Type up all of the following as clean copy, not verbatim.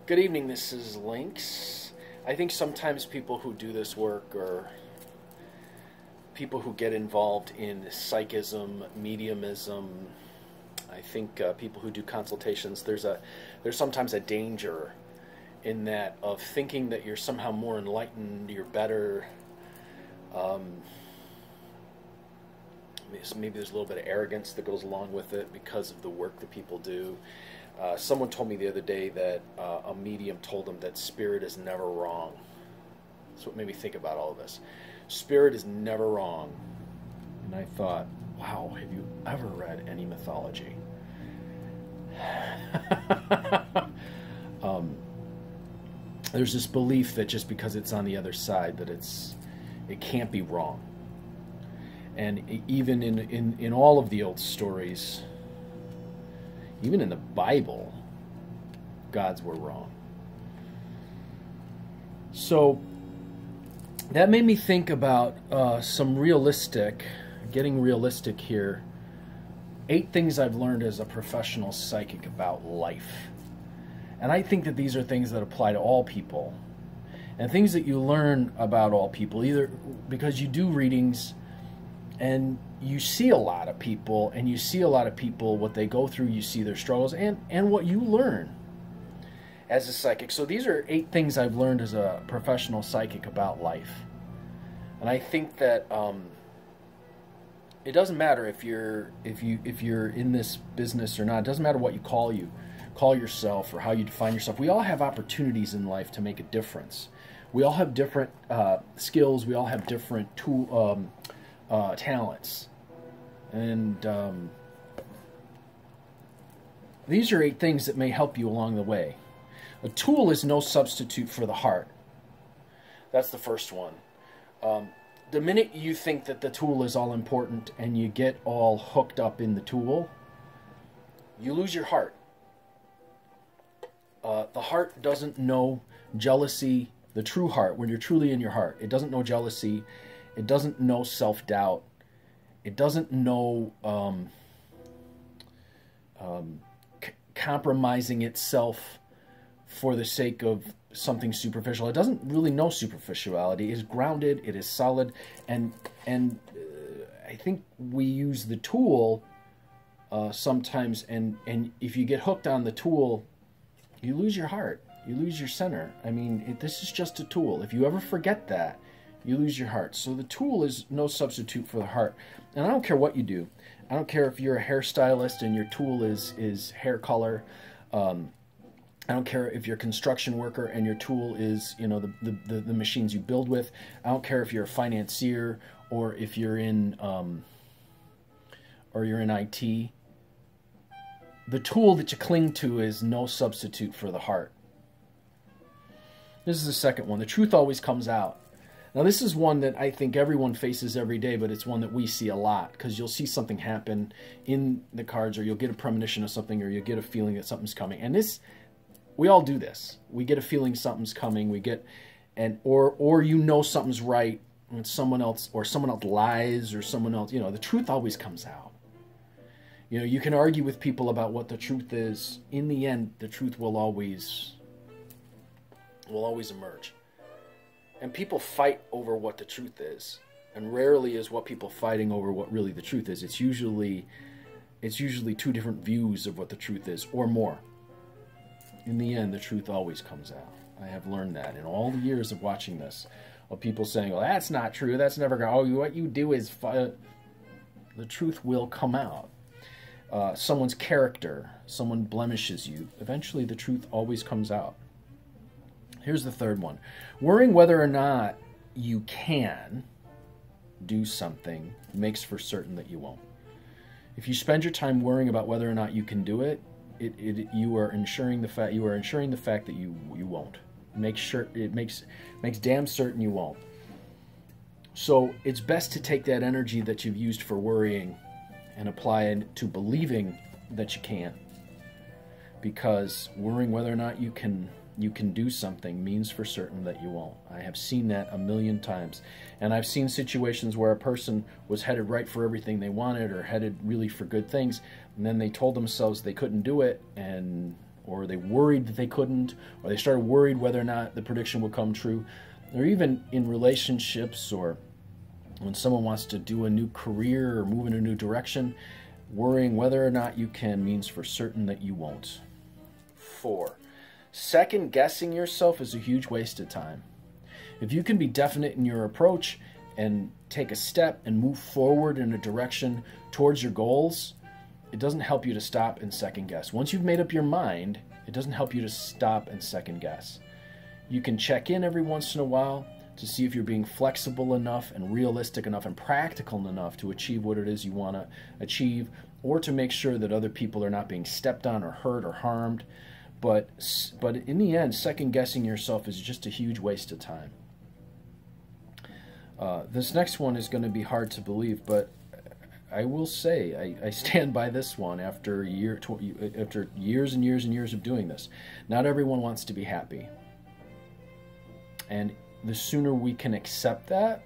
Good evening, this is Lynx. I think sometimes people who do this work or people who get involved in psychism, mediumism, I think people who do consultations, there's sometimes a danger in that of thinking that you're somehow more enlightened, you're better. Maybe there's a little bit of arrogance that goes along with it because of the work that people do. Someone told me the other day that a medium told them that spirit is never wrong. That's what made me think about all of this. Spirit is never wrong. And I thought, wow, have you ever read any mythology? There's this belief that just because it's on the other side that it can't be wrong. And even in all of the old stories, even in the Bible, gods were wrong. So that made me think about getting realistic here. 8 things I've learned as a professional psychic about life. And I think that these are things that apply to all people. And things that you learn about all people, either because you do readings and you see a lot of people, what they go through, you see their struggles, and what you learn as a psychic. So these are 8 things I've learned as a professional psychic about life. And I think that it doesn't matter if you're in this business or not. It doesn't matter what you call yourself or how you define yourself. We all have opportunities in life to make a difference. We all have different skills. We all have different talents. And these are 8 things that may help you along the way. A tool is no substitute for the heart. That's the first one. The minute you think that the tool is all important and you get all hooked up in the tool, you lose your heart. The heart doesn't know jealousy. The true heart, when you're truly in your heart, it doesn't know jealousy. It doesn't know self-doubt. It doesn't know compromising itself for the sake of something superficial. It doesn't really know superficiality. It is grounded. It is solid. And I think we use the tool sometimes, and if you get hooked on the tool, you lose your heart. You lose your center. I mean, this is just a tool. If you ever forget that, you lose your heart. So the tool is no substitute for the heart. And I don't care what you do. I don't care if you're a hairstylist and your tool is hair color. I don't care if you're a construction worker and your tool is, the machines you build with. I don't care if you're a financier or if you're in IT. The tool that you cling to is no substitute for the heart. This is the second one. The truth always comes out. Now, this is one that I think everyone faces every day, but it's one that we see a lot, because you'll see something happen in the cards, or you'll get a premonition of something, or you'll get a feeling that something's coming. And we all do this. We get a feeling something's coming. Or something's right, and someone else lies, or someone else, the truth always comes out. You can argue with people about what the truth is. In the end, the truth will always emerge. And people fight over what the truth is. And rarely is what people fighting over what really the truth is. It's usually 2 different views of what the truth is, or more. In the end, the truth always comes out. I have learned that in all the years of watching this. Of people saying, well, that's not true. That's never going to... Oh, what you do is... The truth will come out. Someone's character, someone blemishes you. Eventually, the truth always comes out. Here's the third one. Worrying whether or not you can do something makes for certain that you won't. If you spend your time worrying about whether or not you can do it, you are ensuring the fact that you won't. It makes damn certain you won't. So it's best to take that energy that you've used for worrying and apply it to believing that you can. Because worrying whether or not you can do something means for certain that you won't. I have seen that a million times. And I've seen situations where a person was headed right for everything they wanted, or headed really for good things, and then they told themselves they couldn't do it, and or they worried that they couldn't, or they started worried whether or not the prediction would come true, or even in relationships, or when someone wants to do a new career or move in a new direction, worrying whether or not you can means for certain that you won't. 4, second guessing yourself is a huge waste of time. If you can be definite in your approach and take a step and move forward in a direction towards your goals, it doesn't help you to stop and second guess. Once you've made up your mind, it doesn't help you to stop and second guess. You can check in every once in a while to see if you're being flexible enough and realistic enough and practical enough to achieve what it is you want to achieve, or to make sure that other people are not being stepped on or hurt or harmed. But in the end, second guessing yourself is just a huge waste of time. This next one is going to be hard to believe, but I will say I stand by this one after after years and years and years of doing this. Not everyone wants to be happy. And the sooner we can accept that,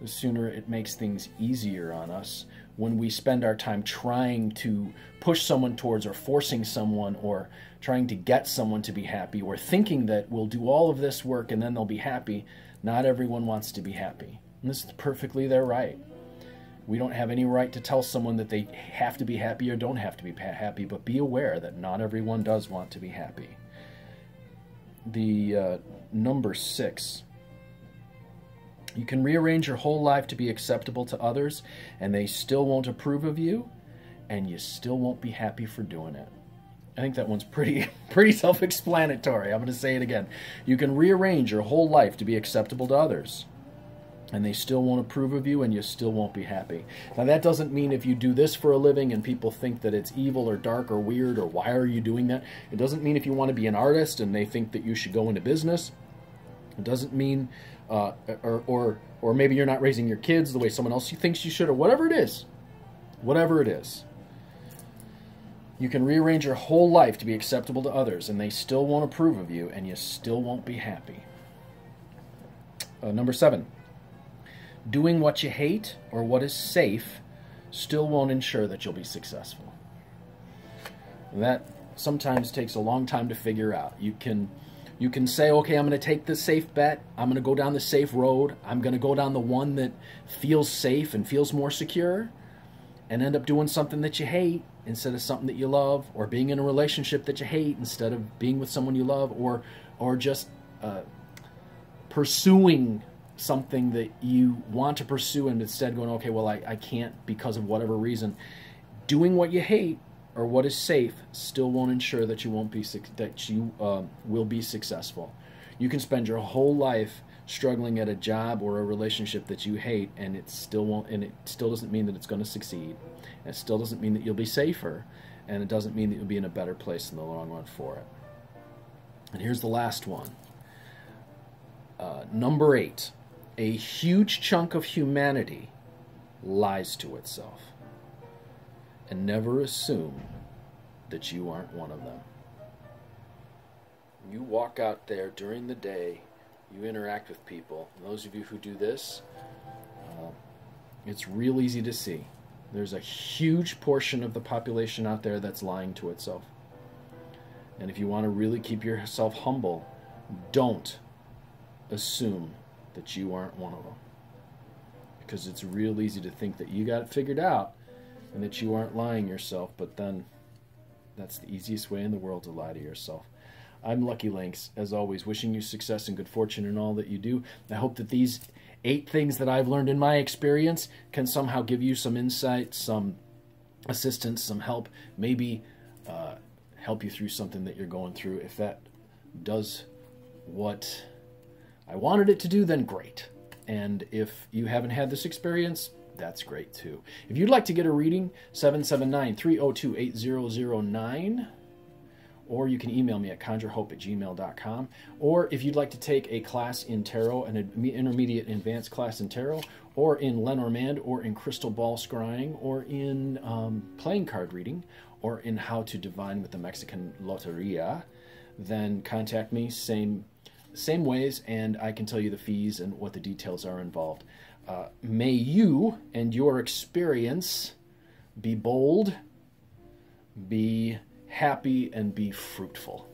the sooner it makes things easier on us when we spend our time trying to push someone towards, or forcing someone, or trying to get someone to be happy, or thinking that we'll do all of this work and then they'll be happy. Not everyone wants to be happy. And this is perfectly their right. We don't have any right to tell someone that they have to be happy or don't have to be happy, but be aware that not everyone does want to be happy. The number 6. You can rearrange your whole life to be acceptable to others, and they still won't approve of you, and you still won't be happy for doing it. I think that one's pretty self-explanatory. I'm going to say it again. You can rearrange your whole life to be acceptable to others, and they still won't approve of you, and you still won't be happy. Now, that doesn't mean if you do this for a living and people think that it's evil or dark or weird or why are you doing that. It doesn't mean if you want to be an artist and they think that you should go into business. It doesn't mean, or maybe you're not raising your kids the way someone else thinks you should, or whatever it is. Whatever it is. You can rearrange your whole life to be acceptable to others, and they still won't approve of you, and you still won't be happy. Number 7. Doing what you hate or what is safe still won't ensure that you'll be successful. That sometimes takes a long time to figure out. You can say, okay, I'm going to take the safe bet. I'm going to go down the safe road. I'm going to go down the one that feels safe and feels more secure, and end up doing something that you hate instead of something that you love, or being in a relationship that you hate instead of being with someone you love, or just pursuing something that you want to pursue and instead going, okay, well, I can't because of whatever reason. Doing what you hate or what is safe still won't ensure that you will be successful. You can spend your whole life struggling at a job or a relationship that you hate, and it still doesn't mean that it's going to succeed. And it still doesn't mean that you'll be safer, and it doesn't mean that you'll be in a better place in the long run for it. And here's the last one. Number 8. A huge chunk of humanity lies to itself. And never assume that you aren't one of them. You walk out there during the day, you interact with people. And those of you who do this, it's real easy to see. There's a huge portion of the population out there that's lying to itself. And if you want to really keep yourself humble, don't assume that you aren't one of them. Because it's real easy to think that you got it figured out and that you aren't lying yourself, but then that's the easiest way in the world to lie to yourself. I'm Lucky Links, as always, wishing you success and good fortune in all that you do. I hope that these 8 things that I've learned in my experience can somehow give you some insight, some assistance, some help, maybe help you through something that you're going through. If that does what I wanted it to do, then great. And if you haven't had this experience, that's great too. If you'd like to get a reading, 779-302-8009. Or you can email me at conjurehope@gmail.com. Or if you'd like to take a class in tarot, an intermediate advanced class in tarot, or in Lenormand, or in crystal ball scrying, or in playing card reading, or in how to divine with the Mexican Loteria, then contact me, same ways, and I can tell you the fees and what the details are involved. May you and your experience be bold, be happy and be fruitful.